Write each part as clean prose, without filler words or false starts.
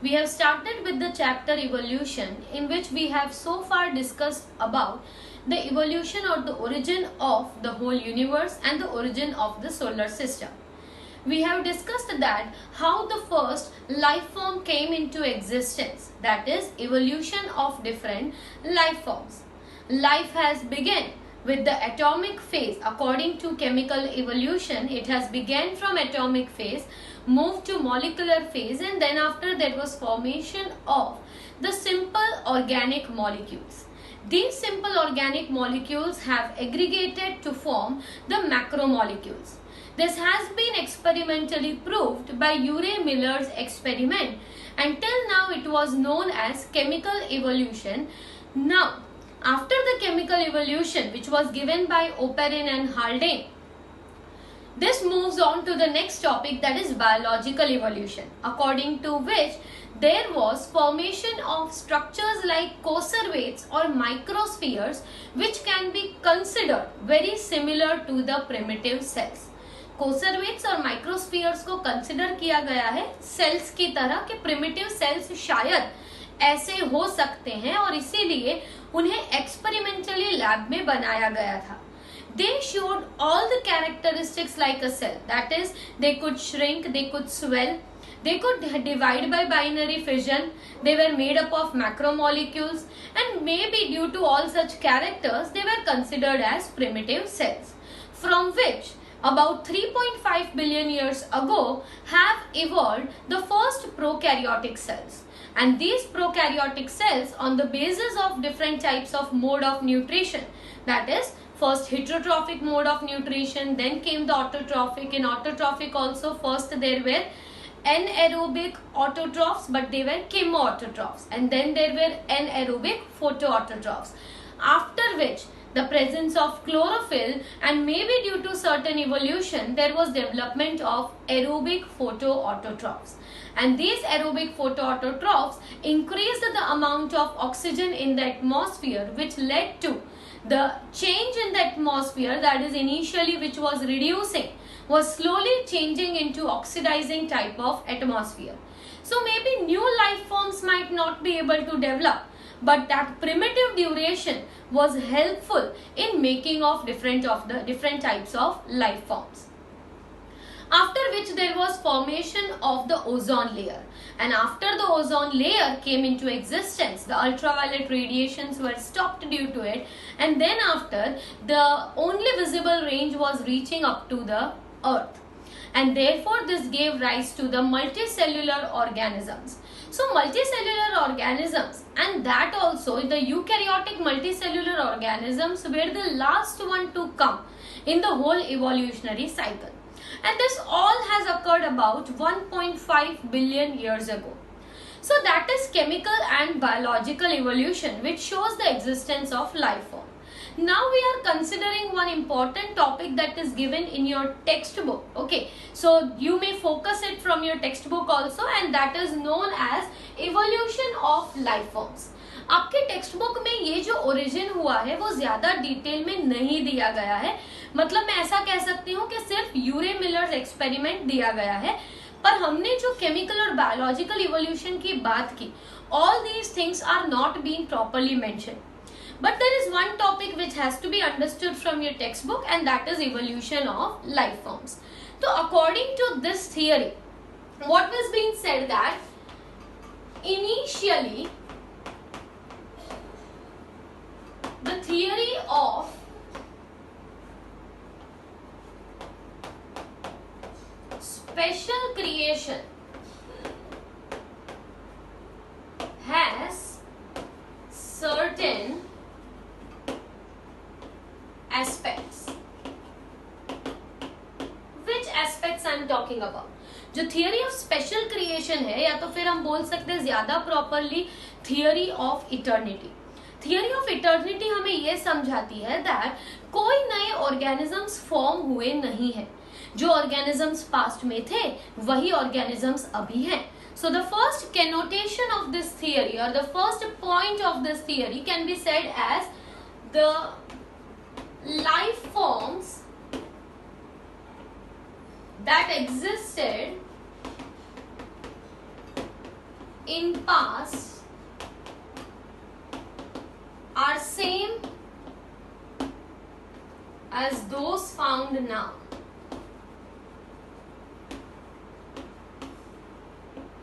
We have started with the chapter evolution, in which we have so far discussed about the evolution or the origin of the whole universe and the origin of the solar system. We have discussed that how the first life form came into existence, that is evolution of different life forms. Life has begun with the atomic phase. According to chemical evolution, it has begun from atomic phase, moved to molecular phase, and then after there was formation of the simple organic molecules. These simple organic molecules have aggregated to form the macromolecules. This has been experimentally proved by Urey Miller's experiment. Until now it was known as chemical evolution. Now, after the chemical evolution, which was given by Oparin and Haldane, this moves on to the next topic, that is biological evolution, according to which there was formation of structures like conservates or microspheres, which can be considered very similar to the primitive cells. कोसरवेट्स और माइक्रोस्फीयर्स को consider किया गया है sales की तरह कि primitive sales शायद ऐसे हो सकते हैं और इसीलिए उन्हें एक्सपेरिमेंटली लैब में बनाया गया था. They showed all the characteristics like a cell, that is they could shrink, they could swell, they could divide by binary fission, they were made up of macromolecules, and maybe due to all such characters they were considered as primitive cells, from which about 3.5 billion years ago have evolved the first prokaryotic cells. And these prokaryotic cells, on the basis of different types of mode of nutrition, that is first heterotrophic mode of nutrition, then came the autotrophic. In autotrophic also first there were anaerobic autotrophs, but they were chemoautotrophs, and then there were anaerobic photoautotrophs, after which the presence of chlorophyll and maybe due to certain evolution there was development of aerobic photoautotrophs, and these aerobic photoautotrophs increased the amount of oxygen in the atmosphere, which led to the change in the atmosphere, that is initially which was reducing was slowly changing into oxidizing type of atmosphere. So maybe new life forms might not be able to develop, but that primitive duration was helpful in making of different types of life forms. After which there was formation of the ozone layer, and after the ozone layer came into existence, the ultraviolet radiations were stopped due to it, and then after the only visible range was reaching up to the earth, and therefore this gave rise to the multicellular organisms. So multicellular organisms, and that also the eukaryotic multicellular organisms, were the last one to come in the whole evolutionary cycle, and this all has occurred about 1.5 billion years ago. So that is chemical and biological evolution, which shows the existence of life form. Now we are considering one important topic that is given in your textbook. Okay, so you may focus it from your textbook also, and that is known as evolution of life forms. आपके text में ये जो origin हुआ है वो ज्यादा detail में नहीं दिया गया है, मतलब मैं ऐसा कह सकती हूँ कि सिर्फ यूरे मिलर्स एक्सपेरिमेंट दिया गया है, पर हमने जो केमिकल और बायोलॉजिकल इवोल्यूशन की बात की, all these things are not been properly mention. But there is one topic which has to be understood from your textbook, and that is evolution of life forms. So according to this theory, what was being said that initially the theory of special creation has certain aspects. Which aspects I am talking about? जो theory of special creation है, या तो फिर हम बोल सकते हैं ज्यादा properly theory of eternity. Theory of eternity हमें यह समझाती है दैट कोई नए ऑर्गेनिजम्स फॉर्म हुए नहीं है, जो ऑर्गेनिजम्स पास्ट में थे वही ऑर्गेनिजम्स अभी हैं. So the first connotation of this theory, or the first point of this theory, can be said as the life forms that existed in past are same as those found now.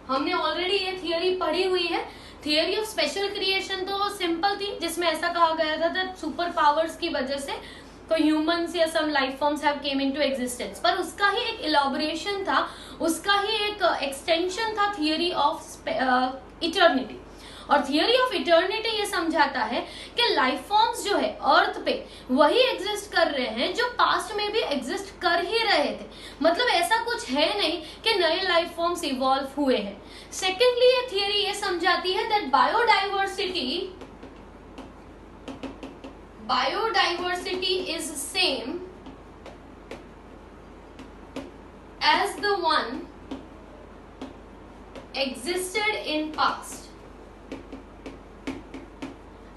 हमने already ये theory पढ़ी हुई है. Theory of special creation तो simple थी, जिसमें ऐसा कहा गया था दैट सुपर पावर्स की वजह से कोई ह्यूमंस या some life forms have came into existence, पर उसका ही एक इलैबोरेशन था, उसका ही एक एक्सटेंशन था थियरी ऑफ इटर्निटी. और थियरी ऑफ इटर्निटी ये समझाता है कि लाइफ फॉर्म्स जो है अर्थ पे वही एग्जिस्ट कर रहे हैं जो पास्ट में भी एग्जिस्ट कर ही रहे थे. मतलब ऐसा कुछ है नहीं कि नए लाइफ फॉर्म्स इवॉल्व हुए हैं. सेकेंडली ये थियरी ये समझाती है that biodiversity is same as the one existed in past.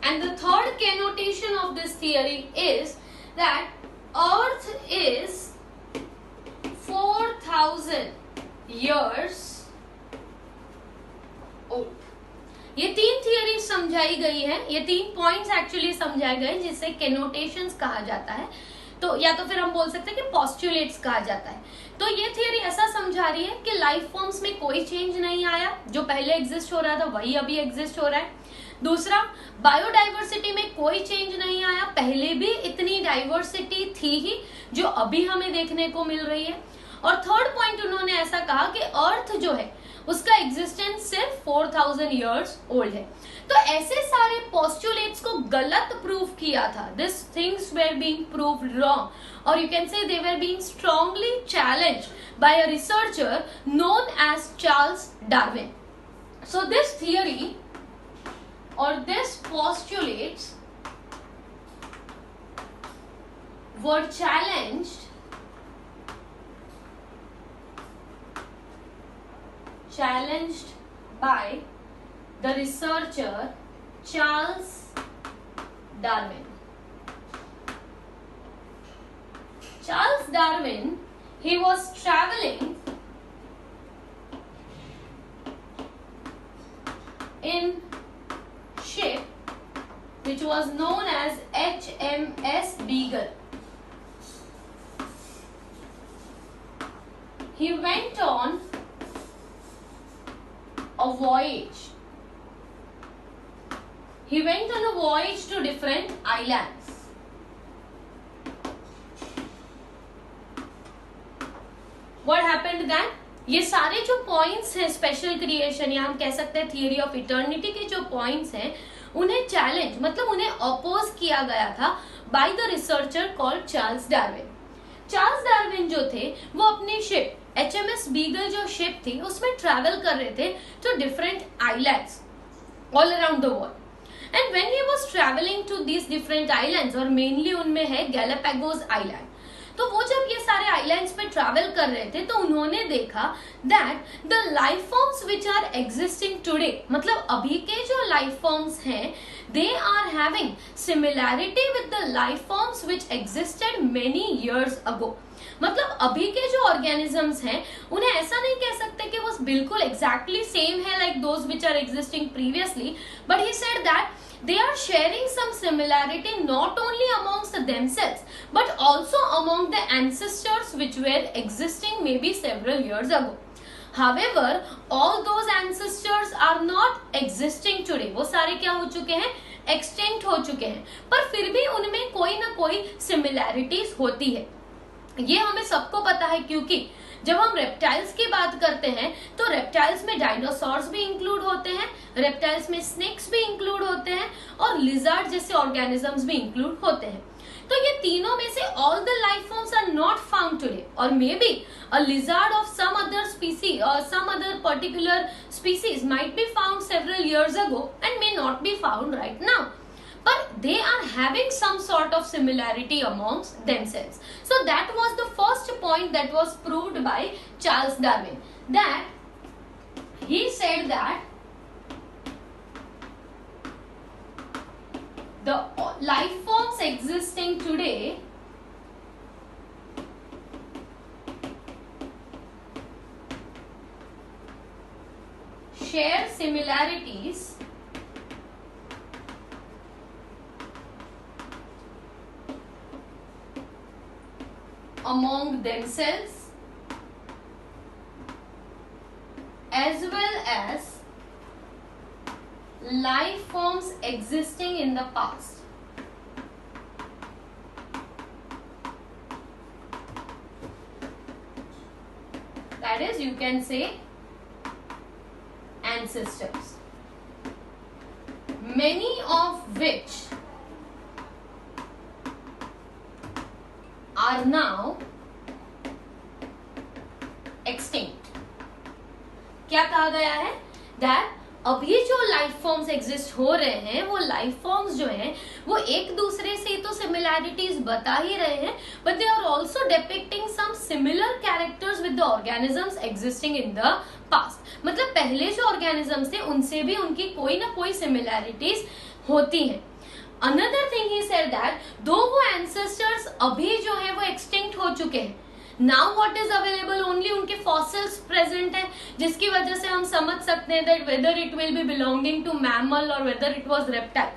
And the third connotation of this theory is that Earth is 4,000 years old. ये तीन थियरी समझाई गई है, ये तीन पॉइंट्स एक्चुअली समझाए गए जिसे केनोटेशंस कहा जाता है. तो या तो फिर हम बोल सकते हैं कि पोस्टुलेट्स कहा जाता है. तो ये थियरी ऐसा समझा रही है कि लाइफ फॉर्म्स में कोई चेंज नहीं आया, जो पहले एग्जिस्ट हो रहा था वही अभी एग्जिस्ट हो रहा है. दूसरा, बायोडाइवर्सिटी में कोई चेंज नहीं आया, पहले भी इतनी डाइवर्सिटी थी ही जो अभी हमें देखने को मिल रही है. और थर्ड पॉइंट उन्होंने ऐसा कहा कि अर्थ जो है उसका एग्जिस्टेंस सिर्फ 4,000 इयर्स ओल्ड है. तो ऐसे सारे पोस्टुलेट्स को गलत प्रूव किया था. This things were being proved wrong, और you can say they were being strongly challenged by a researcher known as Charles Darwin. So this theory or this postulates were challenged by the researcher Charles Darwin. Charles Darwin, he was traveling in ship which was known as HMS Beagle. He went on a voyage. He went on a voyage to different islands. What happened then? ये सारे जो points हैं special creation या हम कह सकते हैं theory of eternity के जो पॉइंट्स हैं उन्हें चैलेंज मतलब उन्हें अपोज किया गया था by the researcher called Charles Darwin. Charles Darwin जो थे वो अपनी शिप HMS बीगल जो शिप थी उसमें ट्रैवल कर रहे थे to different islands all around the world. And when he was travelling to these different islands और मेनली उनमें है गैलापागोस आइलैंड, तो वो जब ये सारे आइलैंड्स पे ट्रैवल कर रहे थे तो उन्होंने देखा that the life forms which are existing today, मतलब अभी के जो लाइफ फॉर्म्स हैं they are having similarity with the life forms which existed many years ago. मतलब अभी के जो ऑर्गेनिजम्स हैं उन्हें ऐसा नहीं कह सकते कि वो बिल्कुल एग्जैक्टली सेम है like those which are existing previously, but he said that they are sharing some similarity not only amongst themselves but also among the ancestors which were existing maybe several years ago. However, all those ancestors are not existing today. वो सारे क्या हो चुके हैं, extinct हो चुके हैं, पर फिर भी उनमें कोई ना कोई similarities होती है. ये हमें सबको पता है क्योंकि जब हम रेप्टाइल्स की बात करते हैं तो रेप्टाइल्स में डायनासोर्स भी इंक्लूड होते हैं, रेप्टाइल्स में स्नेक्स भी इंक्लूड होते हैं और लिजर्ड जैसे ऑर्गेनिजम्स भी इंक्लूड होते हैं. तो ये तीनों में से all the life forms are not found today or may be a lizard of some other species or some other particular species might be found several years ago and may not be found right now, but they are having some sort of similarity amongst themselves. So that was the first point that was proved by Charles Darwin, that he said that the life forms existing today share similarities among themselves as well as life forms existing in the past. That is, you can say ancestors, many of which are now extinct. क्या कहा गया है? That अभी जो life forms exist हो रहे हैं वो लाइफ फॉर्म्स जो हैं वो एक दूसरे से तो सिमिलैरिटीज बता ही रहे हैं, but they are also depicting some similar characters with the organisms existing in the past. मतलब पहले जो ऑर्गेनिजम्स थे उनसे भी उनकी कोई ना कोई सिमिलैरिटीज होती हैं. Another thing he said that though वो ancestors अभी जो है वो extinct हो चुके हैं, now what is available only उनके fossils present है, जिसकी वजह से हम समझ सकते हैं that whether it will be belonging to mammal or whether it was reptile.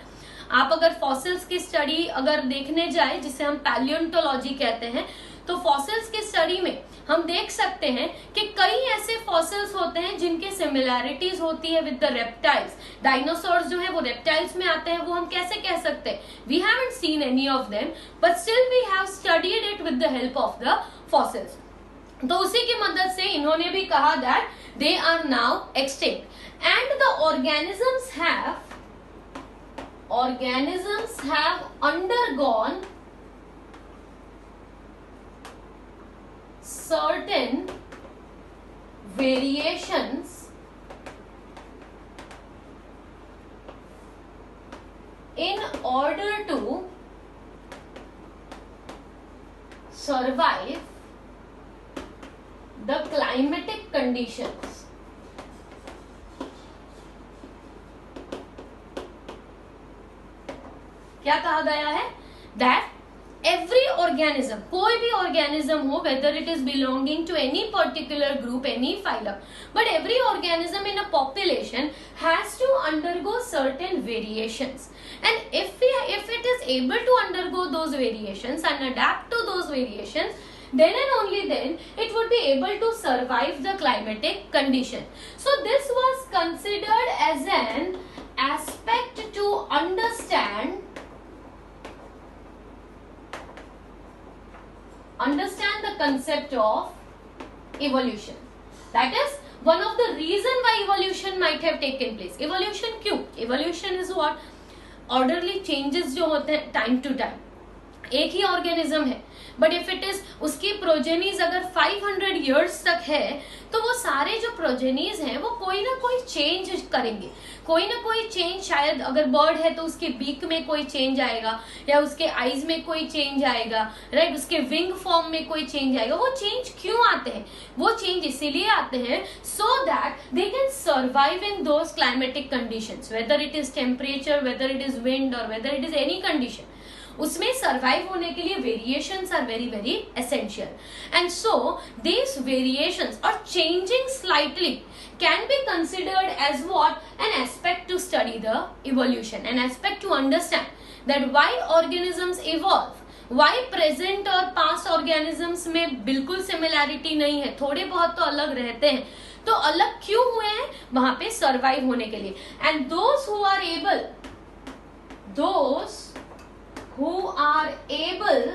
आप अगर fossils की study अगर देखने जाए, जिसे हम paleontology कहते हैं, तो fossils की study में हम देख सकते हैं कि कई ऐसे फॉसिल्स होते हैं जिनके सिमिलैरिटीज होती है विद द रेप्टाइल्स. डायनासोर्स जो है वो रेप्टाइल्स में आते हैं, वो हम कैसे कह सकते हैं? We haven't seen any of them but still we have studied it with the help of the fossils. तो उसी की मदद से इन्होंने भी कहा that they are now extinct and the organisms have undergone certain variations in order to survive the climatic conditions. क्या कहा गया है? That every organism, कोई भी organism हो, whether it is belonging to any particular group, any phylum, but every organism in a population has to undergo certain variations, and if it is able to undergo those variations and adapt to those variations, then and only then it would be able to survive the climatic condition. So this was considered as an aspect to understand the concept of evolution. That is one of the reason why evolution might have taken place. Evolution क्यों? Evolution is what? Orderly changes जो होते हैं time to time. एक ही organism है, but if it is उसकी progenies अगर 500 years तक है, तो वो सारे जो प्रोजेनीज हैं वो कोई ना कोई चेंज करेंगे. कोई ना कोई चेंज, शायद अगर बर्ड है तो उसके बीक में कोई चेंज आएगा, या उसके आईज में कोई चेंज आएगा, राइट, उसके विंग फॉर्म में कोई चेंज आएगा. वो चेंज क्यों आते हैं? वो चेंज इसीलिए आते हैं so that they can survive in those climatic conditions, whether it is temperature, whether it is wind or whether it is any condition. उसमें सर्वाइव होने के लिए variations are very very essential. And so these variations or changing slightly can be considered as what? An aspect to study the evolution, an aspect to understand that why organisms evolve, why present और past organisms में बिल्कुल similarity नहीं है, थोड़े बहुत तो अलग रहते हैं. तो अलग क्यों हुए हैं? वहां पे survive होने के लिए. And those who are able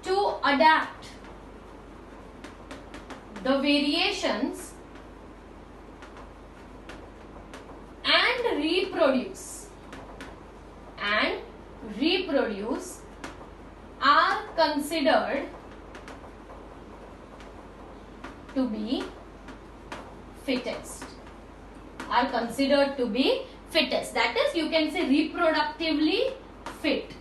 to adapt the variations and reproduce are considered to be fittest. That is, you can say reproductively fit.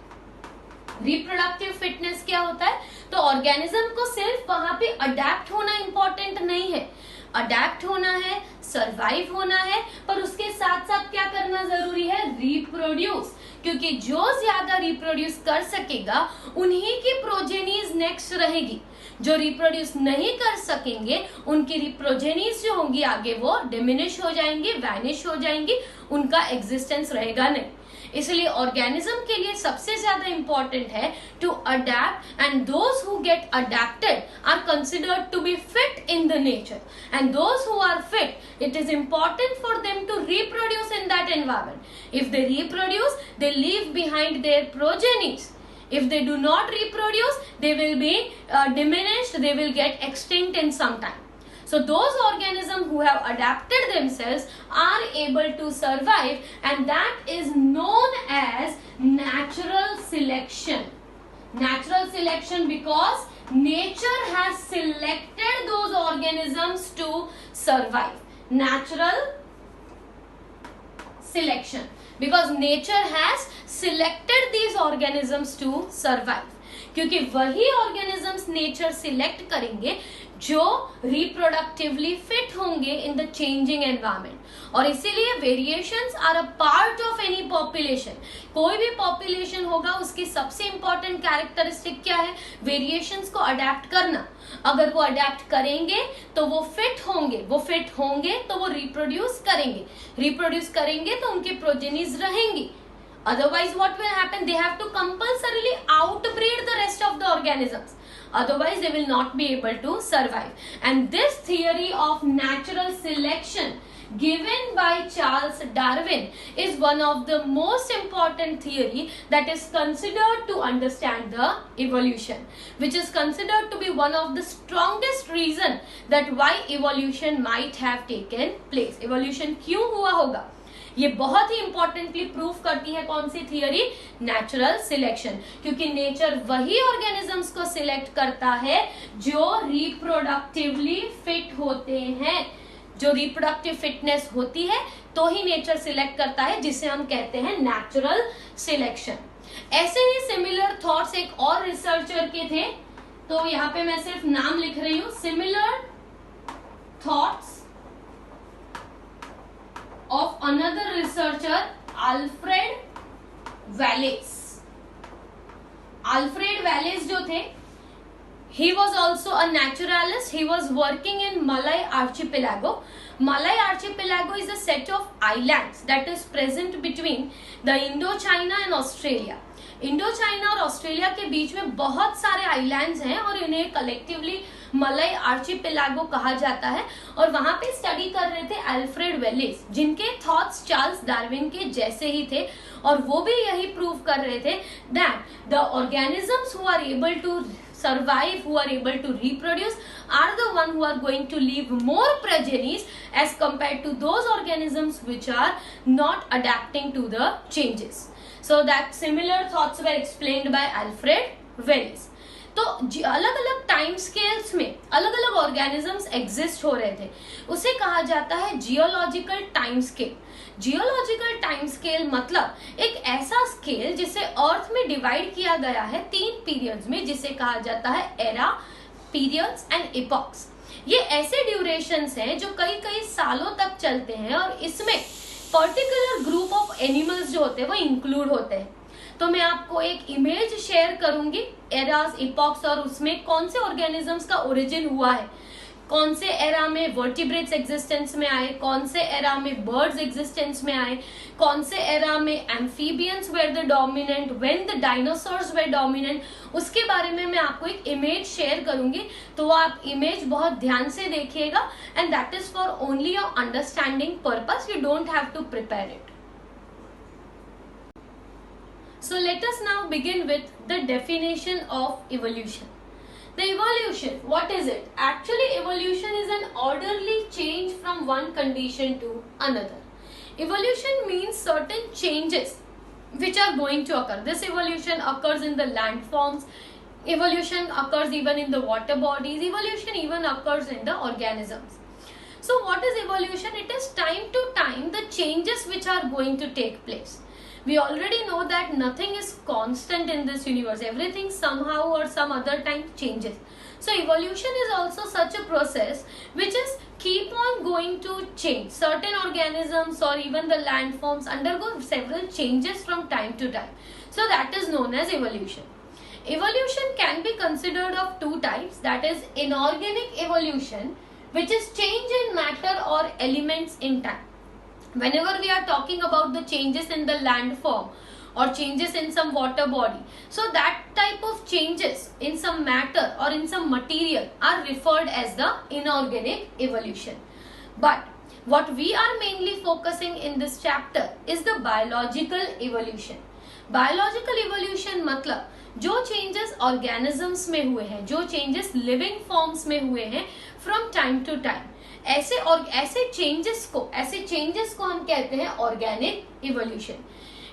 Reproductive fitness क्या होता है? तो ऑर्गेनिज्म को सिर्फ वहां पे अडेप्ट होना इंपॉर्टेंट नहीं है, अडेप्ट होना है, सरवाइव होना है, पर उसके साथ साथ क्या करना जरूरी है? रिप्रोड्यूस. क्योंकि जो ज्यादा रिप्रोड्यूस कर सकेगा उन्हीं की प्रोजेनीज नेक्स्ट रहेगी. जो रिप्रोड्यूस नहीं कर सकेंगे उनकी रिप्रोजेनीज जो होंगी आगे वो डिमिनिश हो जाएंगी, वैनिश हो जाएंगी, उनका एग्जिस्टेंस रहेगा नहीं। इसलिए ऑर्गेनिज्म के लिए सबसे ज्यादा इंपॉर्टेंट है to adapt, and those who get adapted are considered to be fit in the nature, and those who are fit it is important for them to reproduce in that environment. If they reproduce they leave behind their progenies. If they do not reproduce, they will be diminished, they will get extinct in some time. So those organisms who have adapted themselves are able to survive, and that is known as natural selection. Natural selection because nature has selected those organisms to survive. Natural selection because nature has selected these organisms to survive. क्योंकि वही organisms nature select करेंगे जो reproductively fit होंगे in the changing environment. और इसीलिए variations are a part of any population. कोई भी population होगा उसकी सबसे important characteristic क्या है? Variations को adapt करना. अगर वो adapt करेंगे तो वो fit होंगे, वो fit होंगे तो वो reproduce करेंगे, reproduce करेंगे तो उनकी progenies रहेंगी. Otherwise what will happen? They have to compulsorily outbreed the rest of the organisms. Otherwise they will not be able to survive. And this theory of natural selection given by Charles Darwin is one of the most important theory that is considered to understand the evolution, which is considered to be one of the strongest reason that why evolution might have taken place. Evolution क्यों हुआ होगा ये बहुत ही importantly proof करती है कौन सी theory? Natural selection. क्योंकि nature वही ऑर्गेनिजम्स को सिलेक्ट करता है जो रिप्रोडक्टिवली फिट होते हैं. जो रिप्रोडक्टिव फिटनेस होती है तो ही नेचर सिलेक्ट करता है, जिसे हम कहते हैं नेचुरल सिलेक्शन. ऐसे ही सिमिलर थॉट्स एक और रिसर्चर के थे, तो यहाँ पे मैं सिर्फ नाम लिख रही हूं. Similar thoughts of another researcher, Alfred Wallace. Alfred Wallace जो थे, he was also a naturalist. He was working in Malay Archipelago. Malay Archipelago is a set of islands that is present between the Indochina and Australia. Indo China और Australia के बीच में बहुत सारे islands हैं और इन्हें कलेक्टिवली मलय आर्चिपेलागो कहा जाता है. और वहां पे स्टडी कर रहे थे अल्फ्रेड वेलेस, जिनके थॉट्स चार्ल्स डार्विन के जैसे ही थे, और वो भी यही प्रूव कर रहे थे that the organisms who are able to survive, who are able to reproduce, are the one who are going to leave more progenies as compared to those organisms which are not adapting to the changes. So that similar thoughts were explained by Alfred Wallace. तो अलग अलग time scales में अलग अलग organisms exist हो रहे थे, उसे कहा जाता है geological time scale. Geological time scale मतलब एक ऐसा स्केल जिसे अर्थ में डिवाइड किया गया है 3 पीरियड्स में, जिसे कहा जाता है एरा, पीरियड्स एंड इपॉक्स. ये ऐसे ड्यूरेशंस हैं जो कई कई सालों तक चलते हैं और इसमें पर्टिकुलर ग्रुप ऑफ एनिमल्स जो होते हैं वो इंक्लूड होते हैं. तो मैं आपको एक इमेज शेयर करूंगी एरास, इपॉक्स, और उसमें कौन से ऑर्गेनिजम्स का ओरिजिन हुआ है, कौन से एरा में वर्टिब्रेट्स एग्जिस्टेंस में आए, कौन से एरा में बर्ड्स एग्जिस्टेंस में आए, कौन से एरा में amphibians were the dominant, when the dinosaurs were dominant. उसके बारे में मैं आपको एक इमेज शेयर करूंगी, तो आप इमेज बहुत ध्यान से देखिएगा, and that is for only your understanding purpose. You don't have to prepare it. So let us now begin with the definition of evolution. The evolution, what is it? Actually, evolution is an orderly change from one condition to another. Evolution means certain changes which are going to occur. This evolution occurs in the landforms. Evolution occurs even in the water bodies. Evolution even occurs in the organisms. So what is evolution? It is time to time the changes which are going to take place. We already know that nothing is constant in this universe. Everything somehow or some other time changes. So evolution is also such a process which is keep on going to change. Certain organisms or even the landforms undergo several changes from time to time. So that is known as evolution. Evolution can be considered of two types, that is inorganic evolution, which is change in matter or elements in time. Whenever we are talking about the changes in the landform or changes in some water body, so that type of changes in some matter or in some material are referred as the inorganic evolution. But what we are mainly focusing in this chapter is the biological evolution. Biological evolution मतलब जो changes organisms में हुए हैं, जो changes living forms में हुए हैं from time to time, ऐसे चेंजेस को हम कहते हैं ऑर्गेनिक इवोल्यूशन.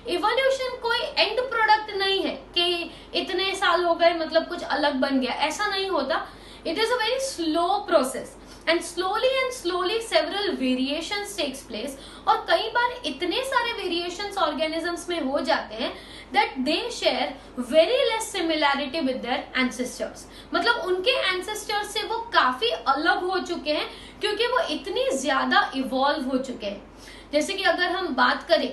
इवोल्यूशन कोई एंड प्रोडक्ट नहीं है कि इतने साल हो गए मतलब कुछ अलग बन गया, ऐसा नहीं होता. It is a very slow process and slowly several variations takes place. और कई बार इतने सारे variations organisms में हो जाते हैं that they share very less similarity with their ancestors. मतलब उनके ancestors से वो काफी अलग हो चुके हैं क्योंकि वो इतनी ज्यादा evolve हो चुके हैं. जैसे कि अगर हम बात करें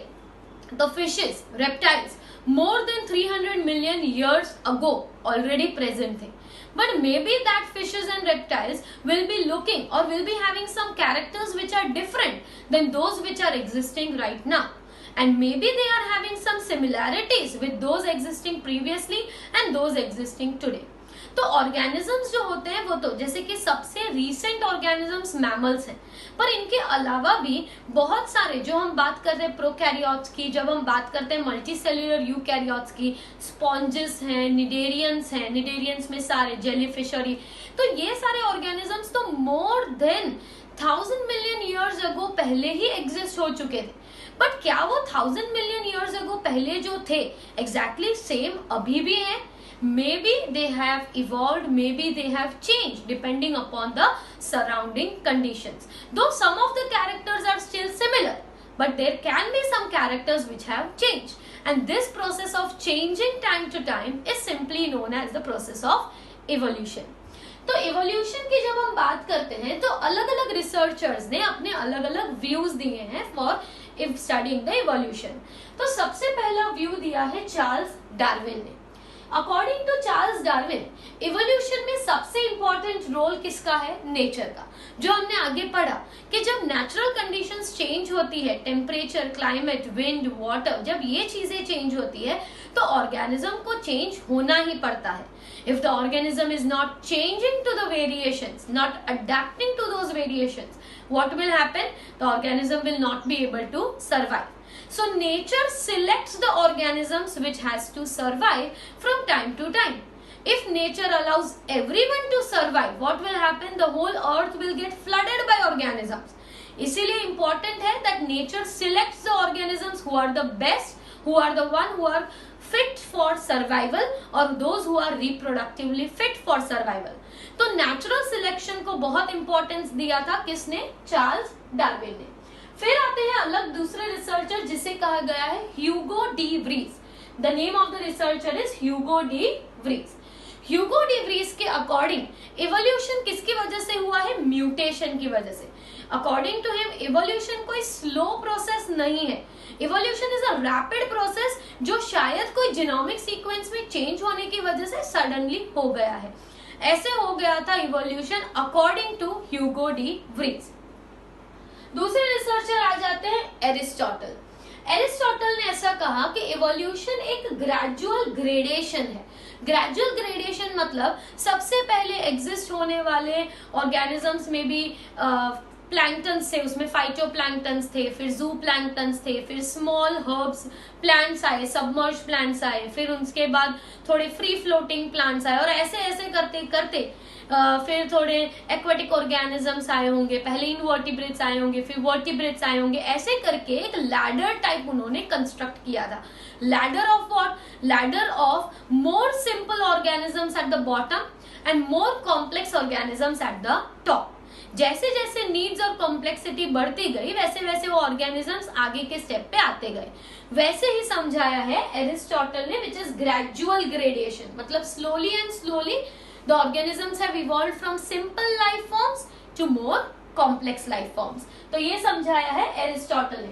तो fishes, reptiles more than 300 million years ago already present थे. But maybe that fishes and reptiles will be looking or will be having some characters which are different than those which are existing right now. And maybe they are having some similarities with those existing previously and those existing today. तो organisms जो होते हैं वो तो जैसे कि सबसे recent organisms mammals हैं, पर इनके अलावा भी बहुत सारे, जो हम बात करते हैं प्रोकैरियोट्स की, जब हम बात करते हैं मल्टीसेल्युलर यूकैरियोट्स की, स्पॉन्जेस हैं, निडेरियंस में सारे जेलीफिश और तो ये सारे ऑर्गेनिजम्स तो more than 1000 million years ago पहले ही एग्जिस्ट हो चुके थे. बट क्या वो 1000 मिलियन ईयर्स अगो पहले जो थे एग्जैक्टली सेम अभी भी है? Maybe they have evolved, maybe they have changed depending upon the surrounding conditions. Though some of the characters are still similar, but there can be some characters which have changed. And this process of changing time to time is simply known as the process of evolution. तो evolution की जब हम बात करते हैं तो अलग अलग रिसर्चर्स ने अपने अलग अलग व्यूज दिए हैं फॉर स्टडीइंग द evolution. तो सबसे पहला व्यू दिया है चार्ल्स डार्विन ने. According to Charles Darwin, evolution में सबसे इंपॉर्टेंट रोल किसका है? नेचर का. जो हमने आगे पढ़ा कि जब नेचुरल कंडीशंस चेंज होती है, टेम्परेचर, क्लाइमेट, विंड, वाटर, जब ये चीजें चेंज होती है तो ऑर्गेनिज्म को चेंज होना ही पड़ता है. If the organism is not changing to the variations, not adapting to those variations, what will happen? The organism will not be able to survive. So nature selects the organisms which has to survive from time to time. If nature allows everyone to survive, what will happen? The whole earth will get flooded by organisms. इसीलिए important है that nature selects the organisms who are the best, who are the one who are fit for survival or those who are reproductively fit for survival. तो natural selection को बहुत importance दिया था किसने? Charles Darwin ने. फिर आते हैं अलग दूसरे रिसर्चर जिसे कहा गया है ह्यूगो de Vries. The name of the researcher is Hugo de Vries. Hugo de Vries के अकॉर्डिंग इवोल्यूशन किसकी वजह से हुआ है? म्यूटेशन की वजह से. अकॉर्डिंग टू हिम इवोल्यूशन कोई स्लो प्रोसेस नहीं है. Evolution is a rapid process जो शायद कोई जीनोमिक सीक्वेंस में चेंज होने की वजह से सडनली हो गया है. ऐसे हो गया था evolution according to Hugo de Vries. दूसरे रिसर्चर आ जाते हैं एरिस्टोटल. एरिस्टोटल ने ऐसा कहा कि इवोल्यूशन एक ग्रेजुअल ग्रेडेशन है. ग्रेजुअल ग्रेडेशन मतलब सबसे पहले एग्जिस्ट होने वाले ऑर्गेनिजम्स में भी प्लैंक्टन्स थे, उसमें फाइटोप्लैंक्टन्स थे, फिर जू प्लैंक्टन्स थे, फिर स्मॉल हर्ब्स प्लांट्स आए, सबमर्ज प्लांट्स आए, फिर उसके बाद थोड़े फ्री फ्लोटिंग प्लांट्स आए और ऐसे ऐसे करते करते फिर थोड़े एक्वेटिक ऑर्गेनिजम्स आए होंगे, पहले इनवर्टिब्रेट्स आए होंगे, फिर वर्टिब्रेट्स आए होंगे. ऐसे करके एक लैडर टाइप उन्होंने कंस्ट्रक्ट किया था. Ladder of what? Ladder of more simple organisms at the bottom and more complex organisms at the top. जैसे जैसे नीड्स और कॉम्प्लेक्सिटी बढ़ती गई वैसे वैसे वो ऑर्गेनिजम्स आगे के स्टेप पे आते गए. वैसे ही समझाया है एरिस्टोटल ने, विच इज ग्रेजुअल ग्रेडेशन. मतलब slowly and slowly the organisms have evolved from simple life forms to more complex life forms. तो ये समझाया है एरिस्टोटल ने.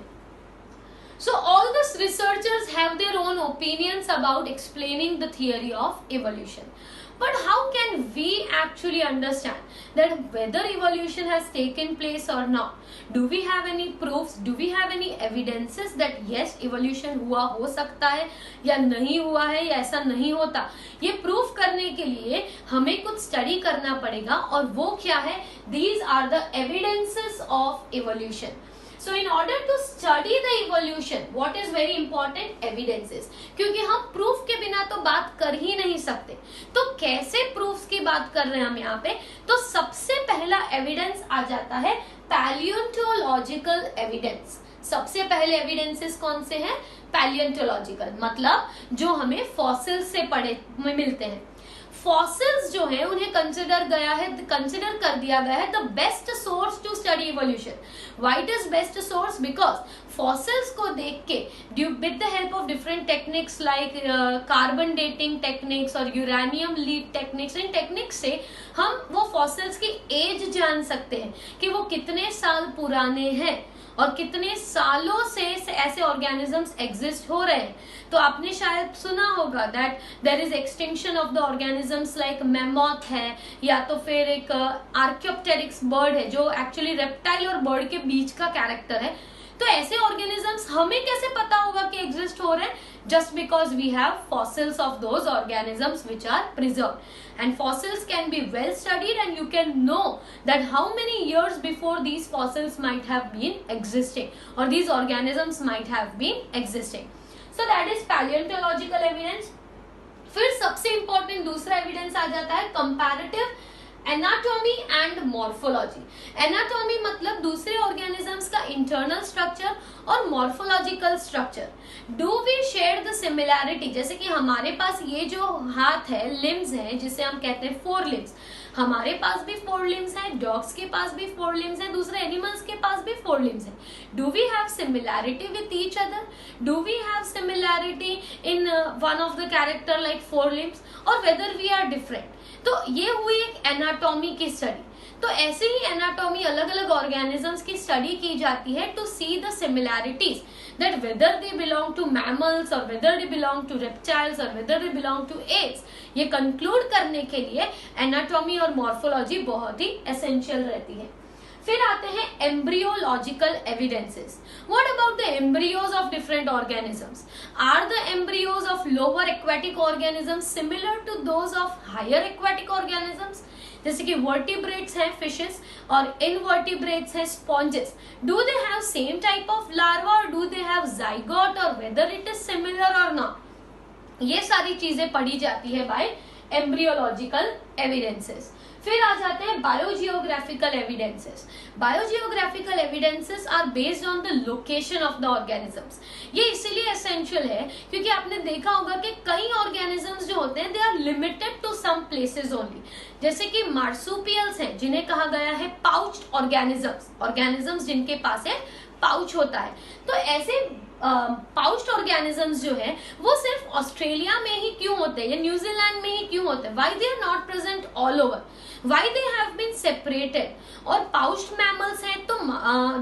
So all the course, researchers have their own opinions about explaining the theory of evolution. But how can we actually understand that whether evolution has taken place or not? Do we have any proofs? Do we have any evidences that yes, evolution हुआ हो सकता है या नहीं हुआ है या ऐसा नहीं होता? ये प्रूफ करने के लिए हमें कुछ स्टडी करना पड़ेगा, और वो क्या है? These are the evidences of evolution. So in order to study the evolution, what is very important? Evidences. क्योंकि हम प्रूफ के बिना तो बात कर ही नहीं सकते. तो कैसे प्रूफ्स की बात कर रहे हैं हम यहाँ पे? तो सबसे पहला एविडेंस आ जाता है पैलियोंटोलॉजिकल एविडेंस. सबसे पहले एविडेंसेस कौन से हैं? पैलियोंटोलॉजिकल, मतलब जो हमें फॉसिल से पड़े मिलते हैं. फॉसिल्स जो है उन्हें कंसिडर कर दिया गया है the best source to study evolution. Why it is best source? Because fossils को देख के with the help of different techniques like carbon dating techniques और यूरेनियम लीड टेक्निक्स, इन टेक्निक्स से हम वो फॉसिल्स की एज जान सकते हैं कि वो कितने साल पुराने हैं और कितने सालों से ऐसे ऑर्गेनिजम्स एग्जिस्ट हो रहे हैं. तो आपने शायद सुना होगा that there is extinction of the organisms like mammoth है, या तो फिर एक आर्कियोप्टेरिक्स बर्ड है जो एक्चुअली रेप्टाइल और बर्ड के बीच का कैरेक्टर है. तो ऐसे ऑर्गेनिजम्स हमें कैसे पता होगा कि एग्जिस्ट हो रहे हैं? just because we have fossils of those organisms which are preserved, and fossils can be well studied and you can know that how many years before these fossils might have been existing or these organisms might have been existing. So that is paleontological evidence. फिर सबसे important दूसरा evidence आ जाता है comparative anatomy and morphology. Anatomy मतलब दूसरे organisms का internal structure और morphological structure. Do we share the similarity? जैसे कि हमारे पास ये जो हाथ है, लिम्स है, जिसे हम कहते हैं 4 लिम्स, हमारे पास भी 4 लिम्स हैं, डॉग्स के पास भी 4 लिम्स हैं, दूसरे एनिमल्स के पास भी 4 लिम्स हैं. Do we have similarity with each other? Do we have similarity in one of the character like 4 limbs, और वेदर वी आर डिफरेंट? तो ये हुई एक एनाटॉमी की स्टडी. तो ऐसे ही एनाटॉमी अलग अलग ऑर्गेनिजम्स की स्टडी की जाती है to see the similarities that whether they belong to mammals or whether they belong to reptiles or whether they belong to apes. ये कंक्लूड करने के लिए एनाटॉमी और मॉर्फोलॉजी बहुत ही एसेंशियल रहती है. फिर आते हैं embryological evidences. What about the embryos of different organisms? Are the embryos of lower aquatic organisms similar to those of higher aquatic organisms? जैसे कि वर्टिब्रेट्स हैं फिशेस और इनवर्टिब्रेट्स हैं sponges. Do they have same type of larva और do they have zygote और whether it is similar और not? ये सारी चीजें पढ़ी जाती है बाय एम्ब्रियोलॉजिकल एविडेंसेस. फिर आ जाते हैं biogeographical evidences. Biogeographical evidences are based on the location of the organisms. ये इसीलिए एसेंशियल है क्योंकि आपने देखा होगा कि कई ऑर्गेनिजम्स जो होते हैं they are limited to some places only. जैसे कि मार्सुपियल्स हैं जिन्हें कहा गया है पाउच्ड ऑर्गेनिजम्स, ऑर्गेनिजम्स जिनके पास है पाउच होता है. तो ऐसे पाउच्ड ऑर्गेनिजम्स जो है वो सिर्फ ऑस्ट्रेलिया में ही क्यों होते हैं या न्यूजीलैंड में ही क्यों होते हैं? Why they are not present all over? Why they have been separated? और पाउच्ड मैमल्स हैं तो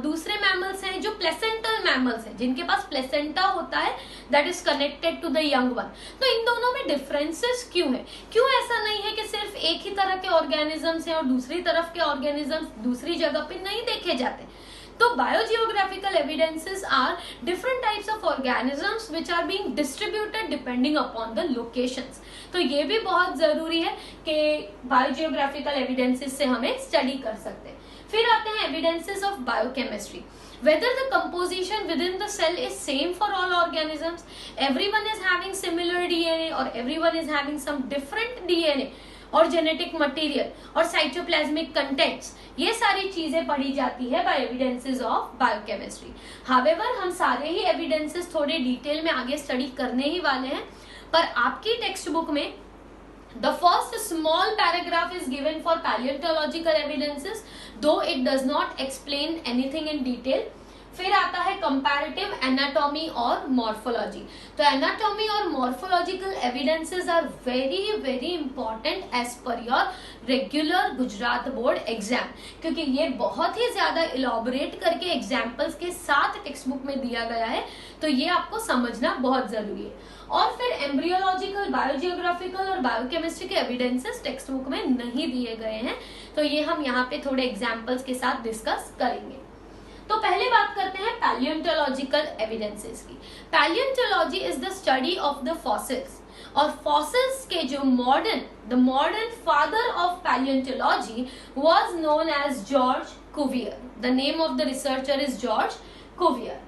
दूसरे मैमल्स हैं जो प्लेसेंटल मैमल्स हैं जिनके पास प्लेसेंटा होता है that is connected to the young one. तो इन दोनों में डिफरेंसेस क्यों है? क्यों ऐसा नहीं है कि सिर्फ एक ही तरह के ऑर्गेनिजम्स हैं और दूसरी तरफ के ऑर्गेनिजम्स दूसरी जगह पे नहीं देखे जाते? तो biogeographical evidences are different types of organisms which are being distributed depending upon the locations. तो ये भी बहुत जरूरी है कि बायोजियोग्राफिकल एविडेंसेस से हमें स्टडी कर सकते हैं. फिर आते हैं evidences of biochemistry. Whether the composition within the cell is same for all organisms, everyone is having similar DNA or everyone is having some different DNA और जेनेटिक मटेरियल और साइटोप्लाज्मिक कंटेंट्स, ये सारी चीजें पढ़ी जाती है by evidences of biochemistry. However हम सारे ही एविडेंसेस थोड़े डिटेल में आगे स्टडी करने ही वाले हैं, पर आपकी टेक्स्ट बुक में the first small paragraph is given for paleontological evidences, though it does not explain anything in detail. फिर आता है कंपैरेटिव एनाटॉमी और मॉर्फोलॉजी. तो एनाटॉमी और morphological evidences are very very important as per your regular Gujarat board exam, क्योंकि ये बहुत ही ज्यादा इलॉबरेट करके एग्जाम्पल्स के साथ टेक्स्ट बुक में दिया गया है. तो ये आपको समझना बहुत जरूरी है। और फिर एम्ब्रियोलॉजिकल, बायोजियोग्राफिकल और बायोकेमिस्ट्री के एविडेंसेस टेक्स्ट बुक में नहीं दिए गए हैं, तो ये हम यहाँ पे थोड़े एग्जाम्पल्स के साथ डिस्कस करेंगे। तो पहले बात करते हैं पैलियोंटोलॉजिकल एविडेंसेस की। Palaeontology is the study of the fossils, और फॉसिल्स के जो the modern father of palaeontology was known as George Cuvier. The name of the researcher is George Cuvier.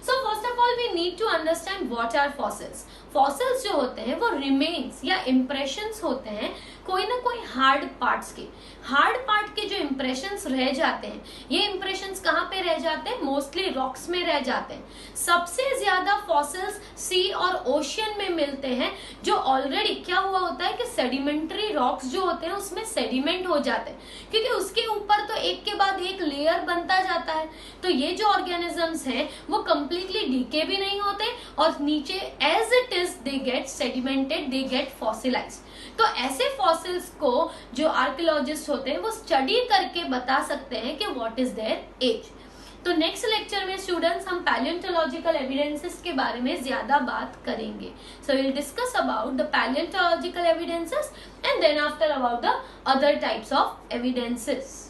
So first of all we need to understand what are fossils. Fossils जो होते हैं वो remains या impressions होते हैं कोई ना कोई हार्ड पार्ट्स के। हार्ड पार्ट के जो इम्प्रेशंस रह जाते हैं, ये इम्प्रेशंस कहाँ पे रह जाते हैं? मोस्टली रॉक्स में रह जाते हैं। सबसे ज्यादा फॉसिल्स सी और ओशियन में मिलते हैं, जो ऑलरेडी क्या हुआ होता है कि सेडिमेंट्री रॉक्स जो होते हैं उसमें सेडिमेंट हो जाते हैं, क्योंकि उसके ऊपर तो एक के बाद एक लेयर बनता जाता है। तो ये जो ऑर्गेनिजम्स हैं वो कंप्लीटली डीके भी नहीं होते, और नीचे as it is they get sedimented, they get fossilised. तो ऐसे फॉसिल्स को जो आर्कियोलॉजिस्ट होते हैं वो स्टडी करके बता सकते हैं कि व्हाट इज देयर एज। तो नेक्स्ट लेक्चर में स्टूडेंट्स हम पैलियोंटोलॉजिकल एविडेंसेस के बारे में ज्यादा बात करेंगे। So will discuss about the palaeontological evidences and then after about the other types of evidences.